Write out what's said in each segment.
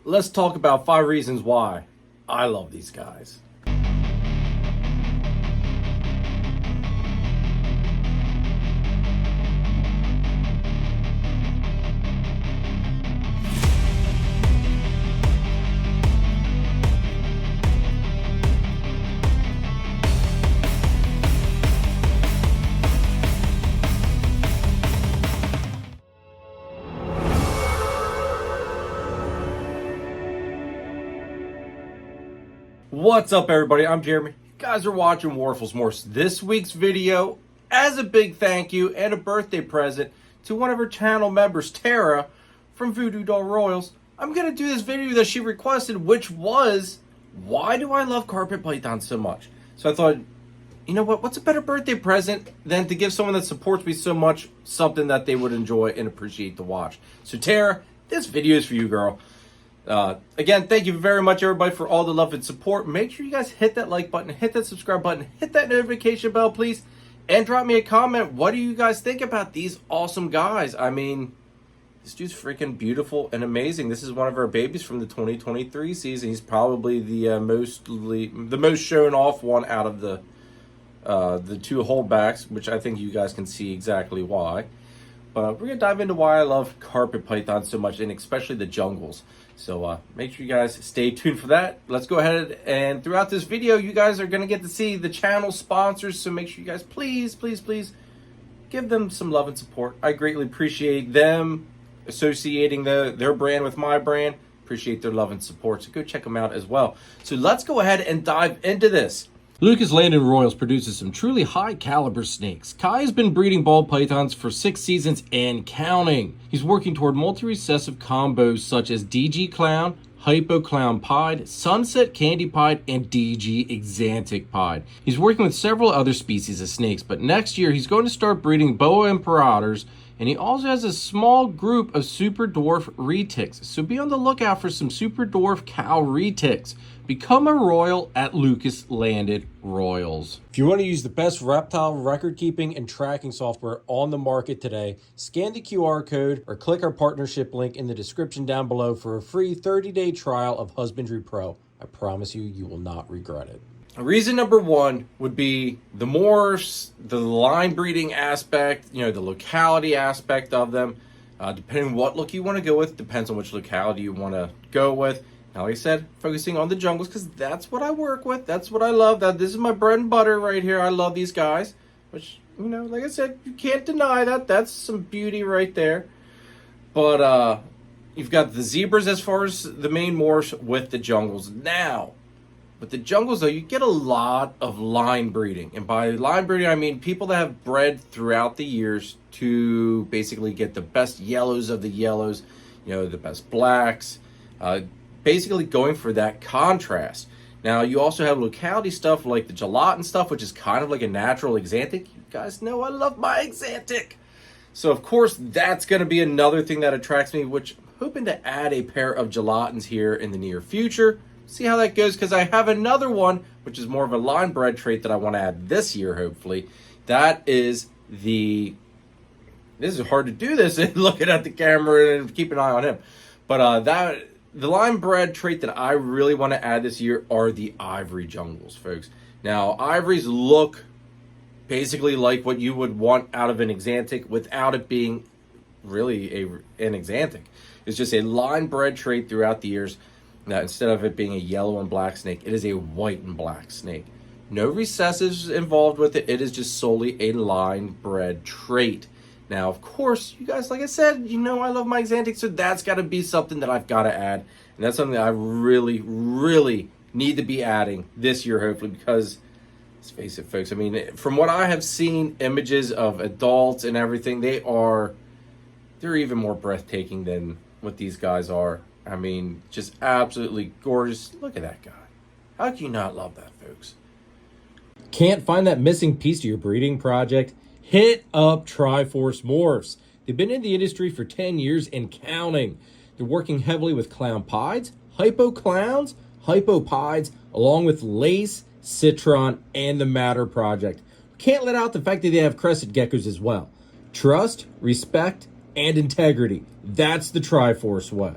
let's talk about 5 reasons why I love these guys. What's up, everybody? I'm Jeremy. You guys are watching Morphs. This week's video, as a big thank you and a birthday present to one of her channel members, Tara, from Voodoo Doll Royals, I'm going to do this video that she requested, which was, why do I love carpet pythons so much? So I thought, you know what? What's a better birthday present than to give someone that supports me so much something that they would enjoy and appreciate to watch? So Tara, this video is for you, girl. Again, thank you very much, everybody, for all the love and support. Make sure you guys hit that like button, hit that subscribe button, hit that notification bell, please, and drop me a comment. What do you guys think about these awesome guys? I mean, this dude's freaking beautiful and amazing. This is one of our babies from the 2023 season. He's probably the most shown off one out of the 2 holdbacks, which I think you guys can see exactly why. But we're going to dive into why I love carpet pythons so much, and especially the jungles. So make sure you guys stay tuned for that. Let's go ahead, and throughout this video, you guys are going to get to see the channel sponsors. So make sure you guys please give them some love and support. I greatly appreciate them associating their brand with my brand. Appreciate their love and support. So go check them out as well. So let's go ahead and dive into this. Lucas Landon Royals produces some truly high caliber snakes. Kai has been breeding ball pythons for 6 seasons and counting. He's working toward multi-recessive combos such as DG Clown, Hypo Clown Pied, Sunset Candy Pied, and DG Exantic Pied. He's working with several other species of snakes, but next year he's going to start breeding Boa Imperators, and he also has a small group of super dwarf retics. So be on the lookout for some super dwarf cow retics. Become a royal at Lucas Landon Royals. If you want to use the best reptile record keeping and tracking software on the market today, scan the QR code or click our partnership link in the description down below for a free 30-day trial of Husbandry Pro. I promise you, you will not regret it. Reason number 1 would be the morphs, the line breeding aspect, the locality aspect of them. Depending on what look you want to go with, depends on which locality you want to go with. Now, like I said, focusing on the jungles because that's what I work with. That's what I love. This is my bread and butter right here. I love these guys, which, like I said, you can't deny that. That's some beauty right there. But you've got the zebras as far as the main morphs with the jungles. Now, with the jungles, though, you get a lot of line breeding. And by line breeding, I mean people that have bred throughout the years to basically get the best yellows of the yellows, the best blacks, basically going for that contrast. Now, you also have locality stuff like the gelatin stuff, which is kind of like a natural exantic. You guys know I love my exantic. So, of course, that's going to be another thing that attracts me, which I'm hoping to add a pair of gelatins here in the near future. See how that goes, because I have another one, which is more of a line bred trait that I want to add this year, hopefully. That is this is hard to do this looking at the camera and keep an eye on him. But the line bred trait that I really want to add this year are the ivory jungles, folks. Now, ivories look basically like what you would want out of an exantic without it being really an exantic. It's just a line bred trait throughout the years. Now, instead of it being a yellow and black snake, it is a white and black snake. No recessives involved with it. It is just solely a line bred trait. Now, of course, you guys, like I said, I love my exantic, so that's got to be something that I've got to add. And that's something that I really need to be adding this year, hopefully, because, let's face it, folks, I mean, from what I have seen, images of adults and everything, they're even more breathtaking than what these guys are. I mean, just absolutely gorgeous. Look at that guy. How can you not love that, folks? Can't find that missing piece to your breeding project? Hit up Triforce Morphs. They've been in the industry for 10 years and counting. They're working heavily with clown pieds, hypo clowns, hypo pieds, along with lace, citron, and the Matter project. Can't let out the fact that they have crested geckos as well. Trust, respect, and integrity. That's the Triforce way.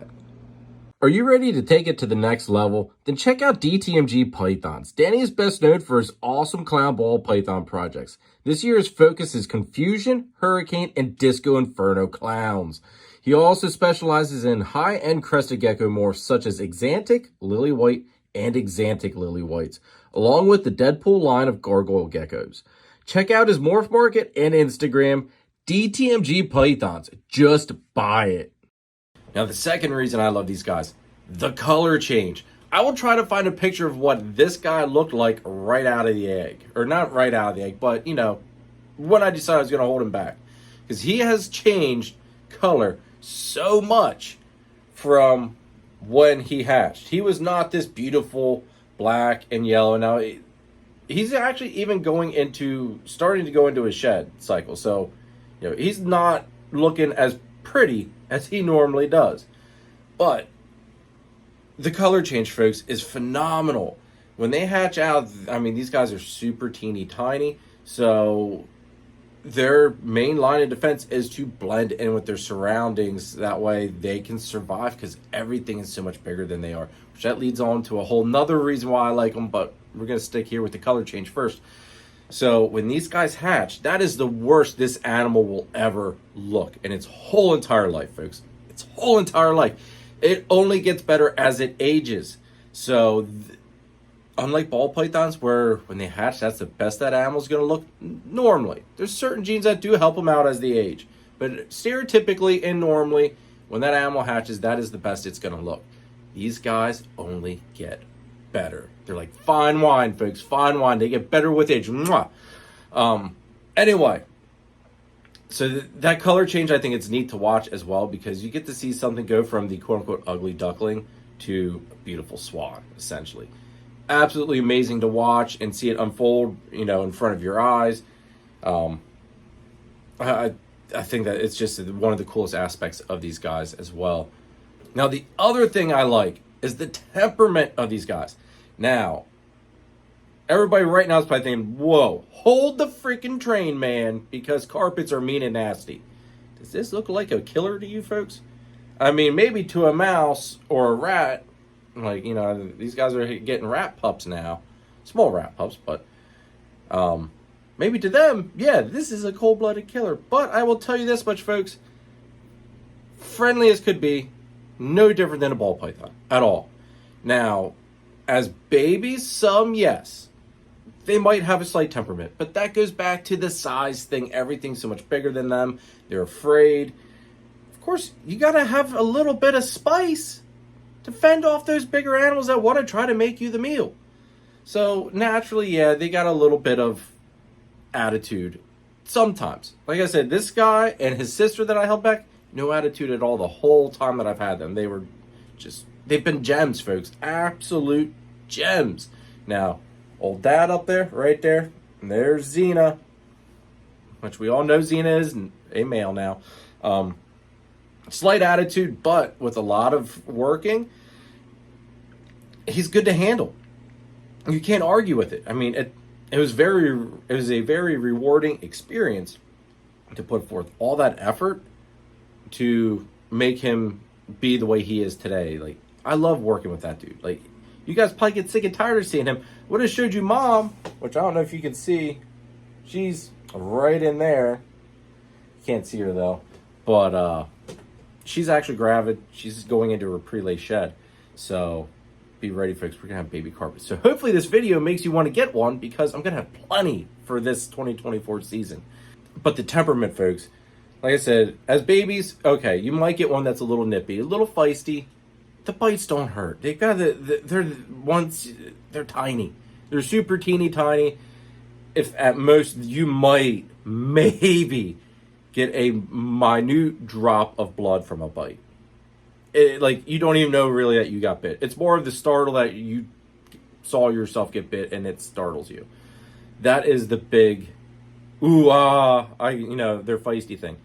Are you ready to take it to the next level? Then check out DTMG Pythons. Danny is best known for his awesome clown ball python projects. This year's focus is Confusion, Hurricane, and Disco Inferno clowns. He also specializes in high-end crested gecko morphs such as Exantic, Lily White, and Exantic Lily Whites, along with the Deadpool line of gargoyle geckos. Check out his morph market and Instagram, DTMG Pythons. Just buy it. Now, the second reason I love these guys, the color change. I will try to find a picture of what this guy looked like right out of the egg. Or not right out of the egg, but, you know, when I decided I was going to hold him back. Because he has changed color so much from when he hatched. He was not this beautiful black and yellow. Now, he's actually even starting to go into his shed cycle. So, you know, he's not looking as pretty as he normally does. But the color change, folks, is phenomenal. When they hatch out, I mean, these guys are super teeny tiny. So their main line of defense is to blend in with their surroundings. That way they can survive because everything is so much bigger than they are. Which that leads on to a whole nother reason why I like them. But we're going to stick here with the color change first. So when these guys hatch, that is the worst this animal will ever look in its whole entire life, folks. Its whole entire life. It only gets better as it ages. So unlike ball pythons where when they hatch, that's the best that animal's going to look normally. There's certain genes that do help them out as they age. But stereotypically and normally, when that animal hatches, that is the best it's going to look. These guys only get better. They're like fine wine, folks. Fine wine. They get better with age. Mwah. Anyway, so that color change, I think it's neat to watch as well because you get to see something go from the quote-unquote ugly duckling to a beautiful swan, essentially. Absolutely amazing to watch and see it unfold, you know, in front of your eyes. I think that it's just one of the coolest aspects of these guys as well. Now, the other thing I like is the temperament of these guys. Now, everybody right now is probably thinking, whoa, hold the freaking train, man, because carpets are mean and nasty. Does this look like a killer to you folks? I mean, maybe to a mouse or a rat, like, you know, these guys are getting rat pups now. Small rat pups, but maybe to them, yeah, this is a cold-blooded killer. But I will tell you this much, folks. Friendly as could be, no different than a ball python at all. Now, as babies, some, yes, they might have a slight temperament, but that goes back to the size thing. Everything's so much bigger than them. They're afraid. Of course, you got to have a little bit of spice to fend off those bigger animals that want to try to make you the meal. So naturally, yeah, they got a little bit of attitude sometimes. Like I said, this guy and his sister that I held back, no attitude at all the whole time that I've had them. They've been gems, folks. Absolute gems. Now, old dad up there, right there, and there's Xena, which we all know Xena is a male now. Slight attitude, but with a lot of working, he's good to handle. You can't argue with it. I mean, it was a very rewarding experience to put forth all that effort to make him be the way he is today. Like, I love working with that dude. Like, you guys probably get sick and tired of seeing him. Would have showed you Mom, which I don't know if you can see. She's right in there. Can't see her though, but she's actually gravid. She's going into her pre-lay shed. So be ready, folks. We're gonna have baby carpets. So hopefully this video makes you want to get one because I'm gonna have plenty for this 2024 season. But the temperament, folks, like I said, as babies, okay, you might get one that's a little nippy, a little feisty. The bites don't hurt. They've got they're tiny. They're super teeny tiny. If at most you might maybe get a minute drop of blood from a bite. Like, you don't even know really that you got bit. It's more of the startle that you saw yourself get bit and it startles you. That is the big they're feisty thing.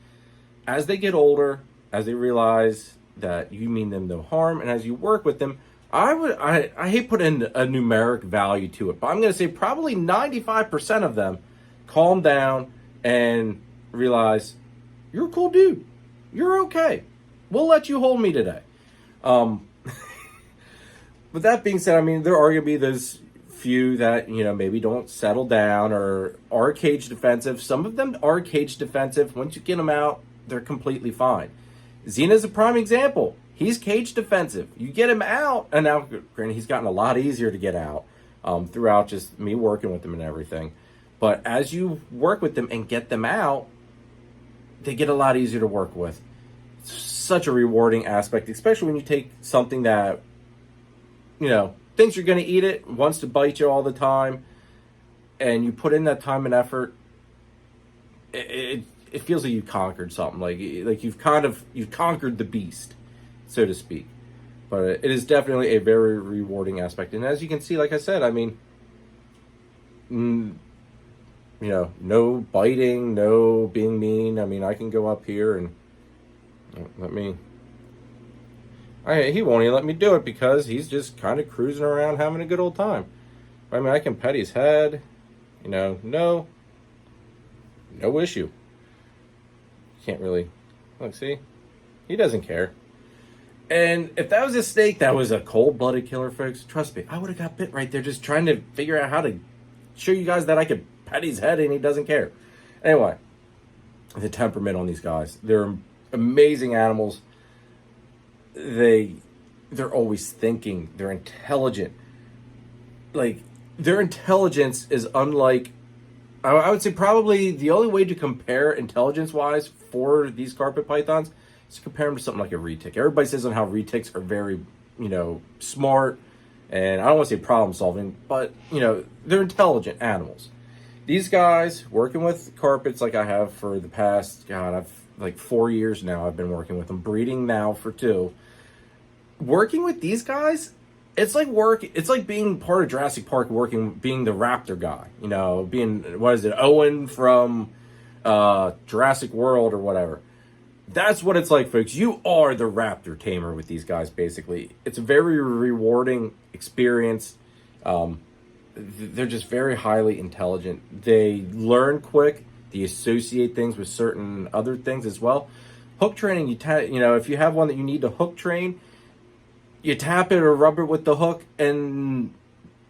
As they get older, as they realize that you mean them no harm, and as you work with them, I hate putting a numeric value to it, but I'm going to say probably 95% of them calm down and realize, you're a cool dude. You're okay. We'll let you hold me today. With that being said, I mean, there are going to be those few that, maybe don't settle down or are cage defensive. Some of them are cage defensive. Once you get them out, they're completely fine. Xena's a prime example. He's cage defensive. You get him out, and now, granted, he's gotten a lot easier to get out throughout just me working with him and everything. But as you work with them and get them out, they get a lot easier to work with. It's such a rewarding aspect, especially when you take something that, thinks you're going to eat it, wants to bite you all the time, and you put in that time and effort. It feels like you conquered something. Like you've conquered the beast, so to speak. But it is definitely a very rewarding aspect. And as you can see, like I said, I mean, no biting, no being mean. I mean, I can go up here and he won't even let me do it because he's just kind of cruising around having a good old time. I mean, I can pet his head, no issue. Can't really, look, see, he doesn't care. And if that was a snake that was a cold-blooded killer, folks, trust me, I would have got bit right there just trying to figure out how to show you guys that I could pet his head and he doesn't care. Anyway, the temperament on these guys, they're amazing animals. They're always thinking. They're intelligent. Like, their intelligence is unlike, I would say probably the only way to compare intelligence-wise for these carpet pythons is to compare them to something like a retic. Everybody says on how retics are very, smart, and I don't want to say problem-solving, but, they're intelligent animals. These guys, working with carpets like I have for the past, I've like 4 years now, I've been working with them, breeding now for 2. Working with these guys, it's like being part of Jurassic Park, being the raptor guy, being, Owen from Jurassic World or whatever. That's what it's like, folks. You are the raptor tamer with these guys, basically. It's a very rewarding experience. They're just very highly intelligent. They learn quick. They associate things with certain other things as well. Hook training, if you have one that you need to hook train, you tap it or rub it with the hook, and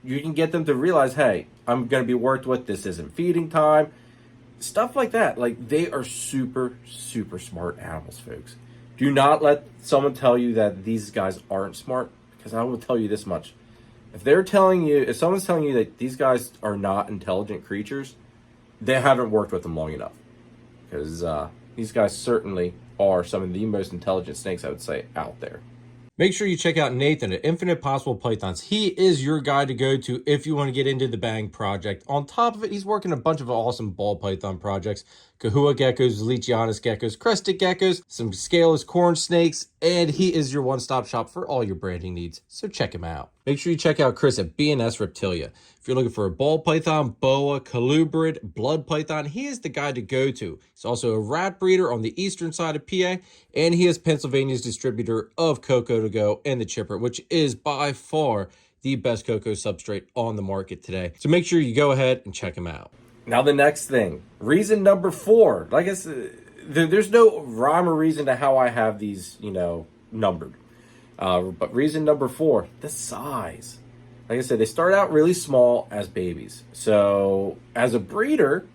you can get them to realize, hey, I'm going to be worked with. This isn't feeding time. Stuff like that. Like, they are super, super smart animals, folks. Do not let someone tell you that these guys aren't smart, because I will tell you this much. If someone's telling you that these guys are not intelligent creatures, they haven't worked with them long enough. Because these guys certainly are some of the most intelligent snakes, I would say, out there. Make sure you check out Nathan at Infinite Possible Pythons. He is your guy to go to if you want to get into the Bang project. On top of it, he's working a bunch of awesome ball python projects. Kahua geckos, Leachianus geckos, crested geckos, some scaleless corn snakes, and he is your one-stop shop for all your branding needs. So check him out. Make sure you check out Chris at S Reptilia. If you're looking for a ball python, boa, colubrid, blood python, he is the guy to go to. He's also a rat breeder on the eastern side of PA, and he is Pennsylvania's distributor of Cocoa to Go and the Chipper, which is by far the best cocoa substrate on the market today. So make sure you go ahead and check him out. Now the next thing, reason number 4. Like I said, there's no rhyme or reason to how I have these, numbered. But reason number 4, the size. Like I said, they start out really small as babies. So as a breeder,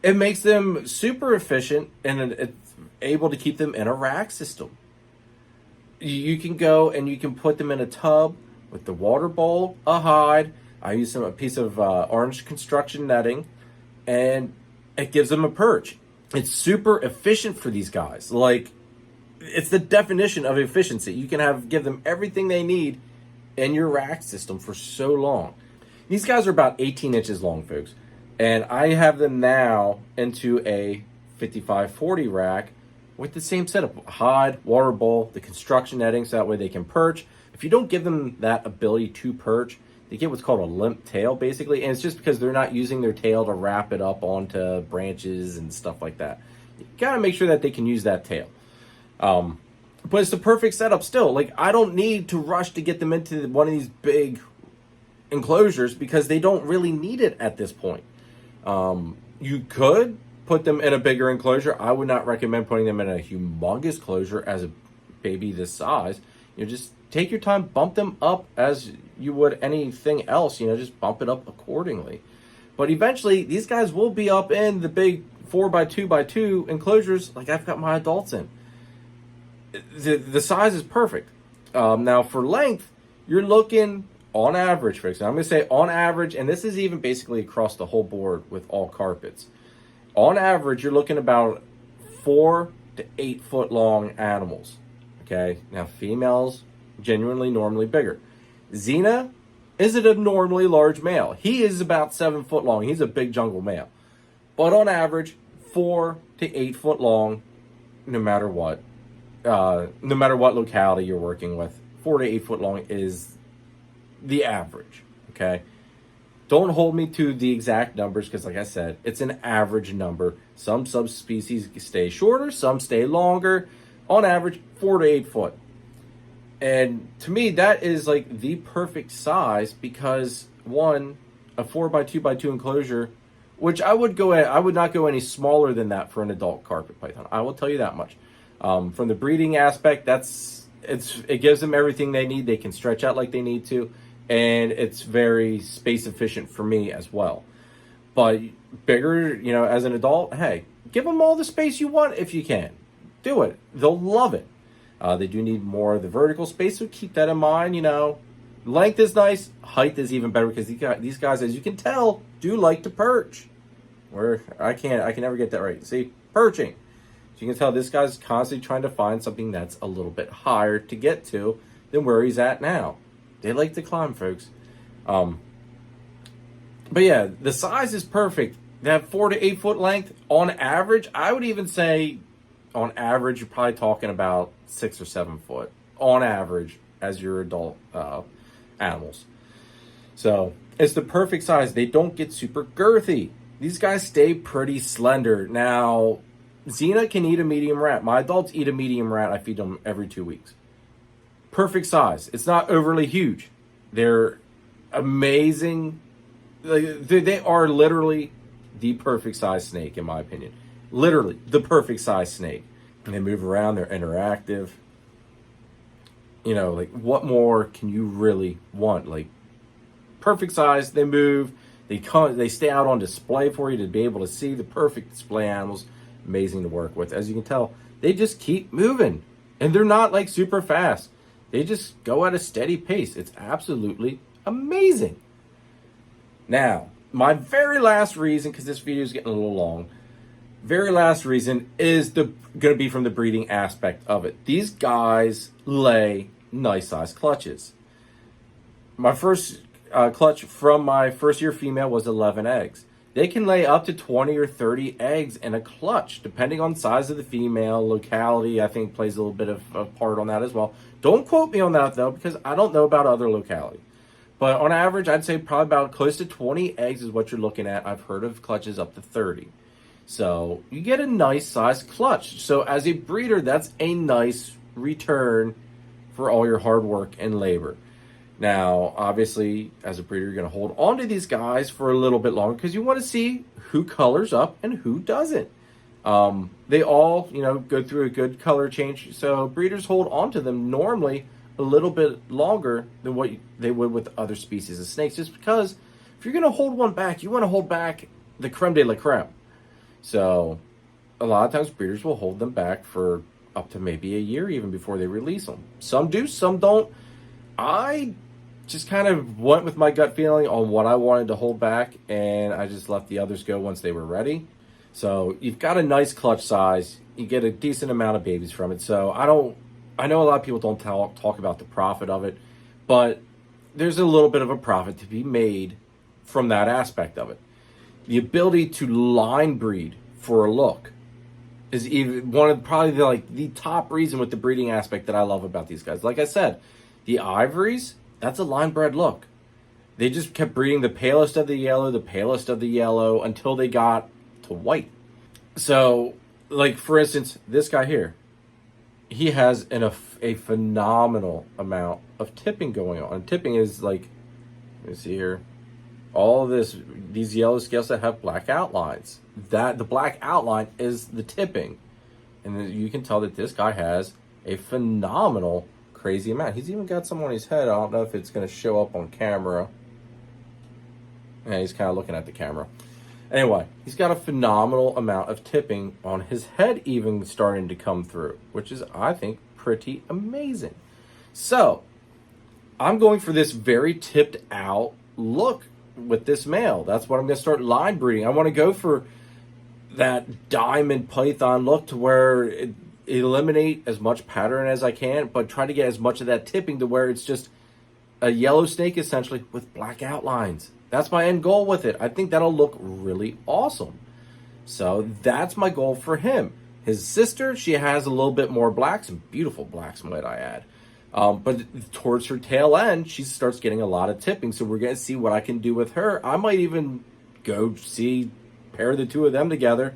it makes them super efficient and it's able to keep them in a rack system. You can go and you can put them in a tub with the water bowl, a hide. I use a piece of orange construction netting, and it gives them a perch. It's super efficient for these guys. Like, it's the definition of efficiency. You can give them everything they need in your rack system for so long. These guys are about 18 inches long, folks. And I have them now into a 55-40 rack with the same setup. Hide, water bowl, the construction netting, so that way they can perch. If you don't give them that ability to perch, they get what's called a limp tail, basically. And it's just because they're not using their tail to wrap it up onto branches and stuff like that. You gotta make sure that they can use that tail. But it's the perfect setup still. Like, I don't need to rush to get them into one of these big enclosures because they don't really need it at this point. You could put them in a bigger enclosure. I would not recommend putting them in a humongous closure as a baby this size. Just take your time, bump them up as you would anything else, you know, just bump it up accordingly. But eventually, these guys will be up in the big 4x2x2 enclosures like I've got my adults in. The size is perfect. Now, for length, you're looking on average, folks. I'm going to say on average, and this is even basically across the whole board with all carpets. On average, you're looking about 4 to 8 foot long animals. Okay, now females genuinely normally bigger. Xena is an abnormally large male. He is about 7 foot long. He's a big jungle male. But on average, 4 to 8 foot long, no matter what locality you're working with. 4 to 8 foot long is the average, okay? Don't hold me to the exact numbers because, like I said, it's an average number. Some subspecies stay shorter, some stay longer. On average, 4 to 8 foot. And to me, that is like the perfect size because, one, a 4x2x2 enclosure, which I would not go any smaller than that for an adult carpet python. I will tell you that much. From the breeding aspect, it gives them everything they need. They can stretch out like they need to, and it's very space efficient for me as well. But bigger, you know, as an adult, hey, give them all the space you want if you can. Do it. They'll love it. They do need more of the vertical space, so keep that in mind. You know, length is nice, height is even better because these guys, as you can tell, do like to perch. Where I can never get that right. See, perching. So you can tell this guy's constantly trying to find something that's a little bit higher to get to than where he's at now. They like to climb, folks. But yeah, the size is perfect. They have 4 to 8 foot length on average. I would even say, on average, you're probably talking about 6 or 7 foot on average as your adult animals. So it's the perfect size. They don't get super girthy. These guys stay pretty slender. Now, Xena can eat a medium rat. My adults eat a medium rat. I feed them every 2 weeks. Perfect size. It's not overly huge. They're amazing. They are literally the perfect size snake, in my opinion. Literally the perfect size snake. And they move around. They're interactive. You know, like, what more can you really want? Like, perfect size. They move. They stay out on display for you to be able to see the perfect display animals. Amazing to work with. As you can tell, they just keep moving. And they're not like super fast. They just go at a steady pace. It's absolutely amazing. Now, my very last reason, because this video is getting a little long, very last reason is going to be from the breeding aspect of it. These guys lay nice size clutches. My first clutch from my first year female was 11 eggs. They can lay up to 20 or 30 eggs in a clutch, depending on size of the female. Locality, I think, plays a little bit of a part on that as well. Don't quote me on that, though, because I don't know about other locality. But on average, I'd say probably about close to 20 eggs is what you're looking at. I've heard of clutches up to 30. So you get a nice size clutch. So as a breeder, that's a nice return for all your hard work and labor. Now, obviously, as a breeder, you're going to hold on to these guys for a little bit longer because you want to see who colors up and who doesn't. They all, you know, go through a good color change. So breeders hold on to them normally a little bit longer than what they would with other species of snakes. Just because if you're going to hold one back, you want to hold back the creme de la creme. So a lot of times breeders will hold them back for up to maybe a year even before they release them. Some do, some don't. I just kind of went with my gut feeling on what I wanted to hold back, and I just let the others go once they were ready. So you've got a nice clutch size. You get a decent amount of babies from it. So I know a lot of people don't talk about the profit of it, but there's a little bit of a profit to be made from that aspect of it. The ability to line breed for a look is even one of probably the top reason with the breeding aspect that I love about these guys. Like I said, the ivories, that's a line bred look. They just kept breeding the palest of the yellow until they got to white. So, like, for instance, this guy here, he has a phenomenal amount of tipping going on. And tipping is like, let me see here, all of these yellow scales that have black outlines. That the black outline is the tipping. And you can tell that this guy has a phenomenal crazy amount. He's even got some on his head. I don't know if it's going to show up on camera. Yeah, he's kind of looking at the camera. Anyway, he's got a phenomenal amount of tipping on his head even starting to come through, which is, I think, pretty amazing. So, I'm going for this very tipped out look with this male. That's what I'm going to start line breeding. I want to go for that diamond python look to where it eliminate as much pattern as I can, but try to get as much of that tipping to where it's just a yellow snake essentially with black outlines. That's my end goal with it. I think that'll look really awesome. So that's my goal for him. His sister, she has a little bit more blacks, and beautiful blacks, might I add. But towards her tail end, she starts getting a lot of tipping. So we're going to see what I can do with her. I might even go pair the two of them together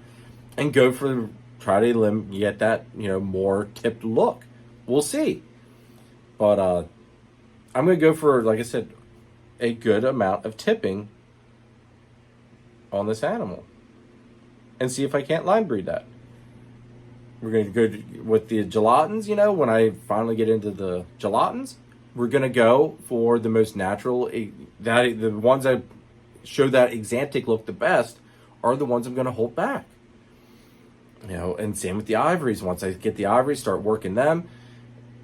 and go for, try to get that, more tipped look. We'll see. But I'm going to go for, like I said, a good amount of tipping on this animal and see if I can't line breed that. We're going to go with the gelatins, when I finally get into the gelatins, we're going to go for the most natural, the ones that show that exantic look the best are the ones I'm going to hold back. And same with the ivories. Once I get the ivories, start working them.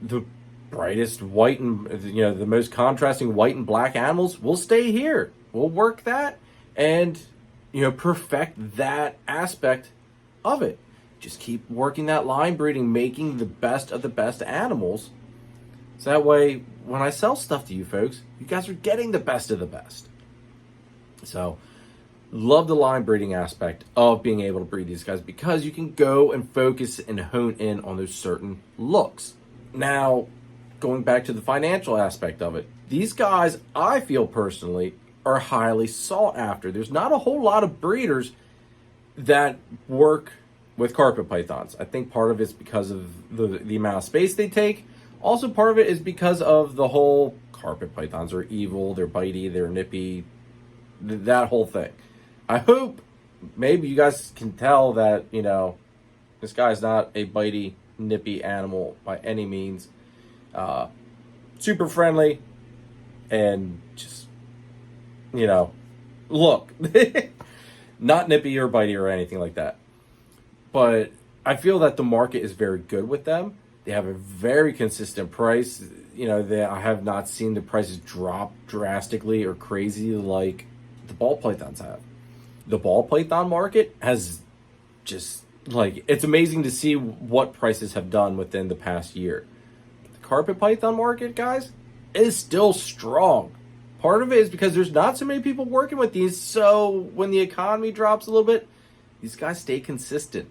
The brightest white and, the most contrasting white and black animals will stay here. We'll work that and, perfect that aspect of it. Just keep working that line breeding, making the best of the best animals. So that way, when I sell stuff to you folks, you guys are getting the best of the best. So, love the line breeding aspect of being able to breed these guys because you can go and focus and hone in on those certain looks. Now, going back to the financial aspect of it, these guys, I feel personally, are highly sought after. There's not a whole lot of breeders that work with carpet pythons. I think part of it's because of the amount of space they take. Also, part of it is because of the whole carpet pythons are evil, they're bitey, they're nippy, that whole thing. I hope maybe you guys can tell that, this guy's not a bitey, nippy animal by any means. Super friendly and just, look, not nippy or bitey or anything like that. But I feel that the market is very good with them. They have a very consistent price. I have not seen the prices drop drastically or crazy like the ball pythons have. The ball python market has just, it's amazing to see what prices have done within the past year. The carpet python market, guys, is still strong. Part of it is because there's not so many people working with these, so when the economy drops a little bit, these guys stay consistent.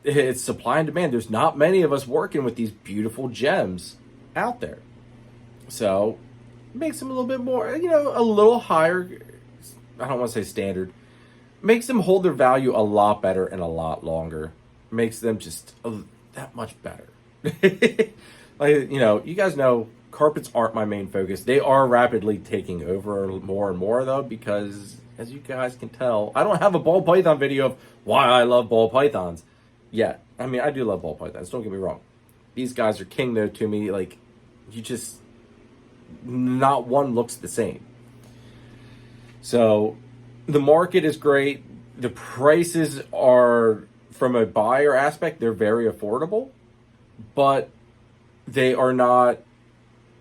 It's supply and demand. There's not many of us working with these beautiful gems out there. So, it makes them a little bit more, a little higher, I don't want to say standard. Makes them hold their value a lot better and a lot longer. Makes them just that much better. You guys know carpets aren't my main focus. They are rapidly taking over more and more though, because as you guys can tell, I don't have a ball python video of why I love ball pythons yet. I mean, I do love ball pythons, don't get me wrong. These guys are king though to me. Not one looks the same. So the market is great. The prices are, from a buyer aspect, they're very affordable, but they are not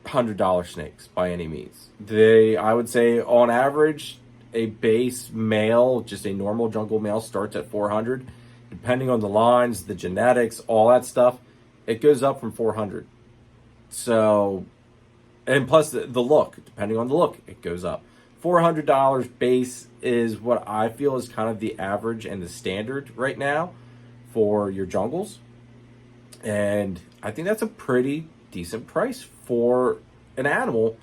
$100 snakes by any means. I would say on average, a base male, just a normal jungle male, starts at 400. Depending on the lines, the genetics, all that stuff, it goes up from 400. So, and plus the look, depending on the look, it goes up. $400 base is what I feel is kind of the average and the standard right now for your jungles. And I think that's a pretty decent price for an animal.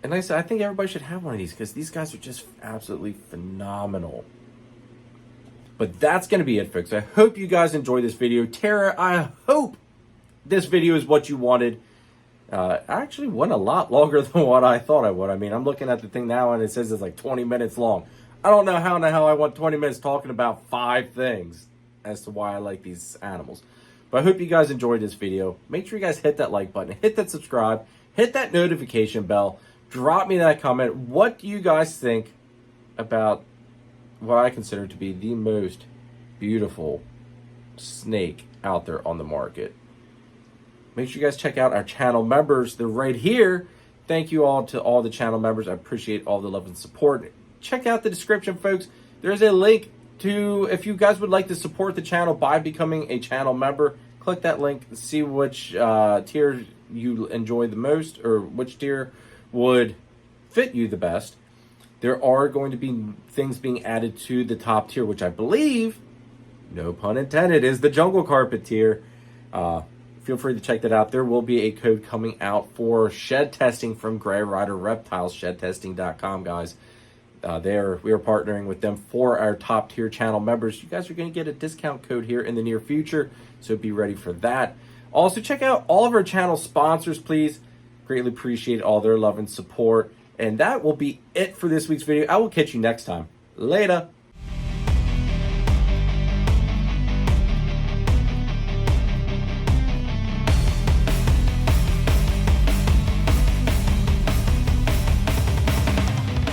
And like I said, I think everybody should have one of these because these guys are just absolutely phenomenal. But that's going to be it, folks. I hope you guys enjoyed this video. Tara, I hope this video is what you wanted. Actually went a lot longer than what I thought I would. I mean, I'm looking at the thing now and it says it's like 20 minutes long. I don't know how in the hell I want 20 minutes talking about 5 things as to why I like these animals. But But I hope you guys enjoyed this video. Make sure you guys hit that like button, hit that subscribe, hit that notification bell. Drop me that comment. What do you guys think about what I consider to be the most beautiful snake out there on the market? Make sure you guys check out our channel members. They're right here. Thank you all to all the channel members. I appreciate all the love and support. Check out the description, folks. There's a link to, if you guys would like to support the channel by becoming a channel member, click that link, see which tier you enjoy the most, or which tier would fit you the best. There are going to be things being added to the top tier, which I believe, no pun intended, is the jungle carpet tier. Feel free to check that out. There will be a code coming out for shed testing from Gray Rider Reptiles, shedtesting.com, guys. We are partnering with them for our top tier channel members. You guys are going to get a discount code here in the near future, so be ready for that. Also, check out all of our channel sponsors, please. Greatly appreciate all their love and support. And that will be it for this week's video. I will catch you next time. Later.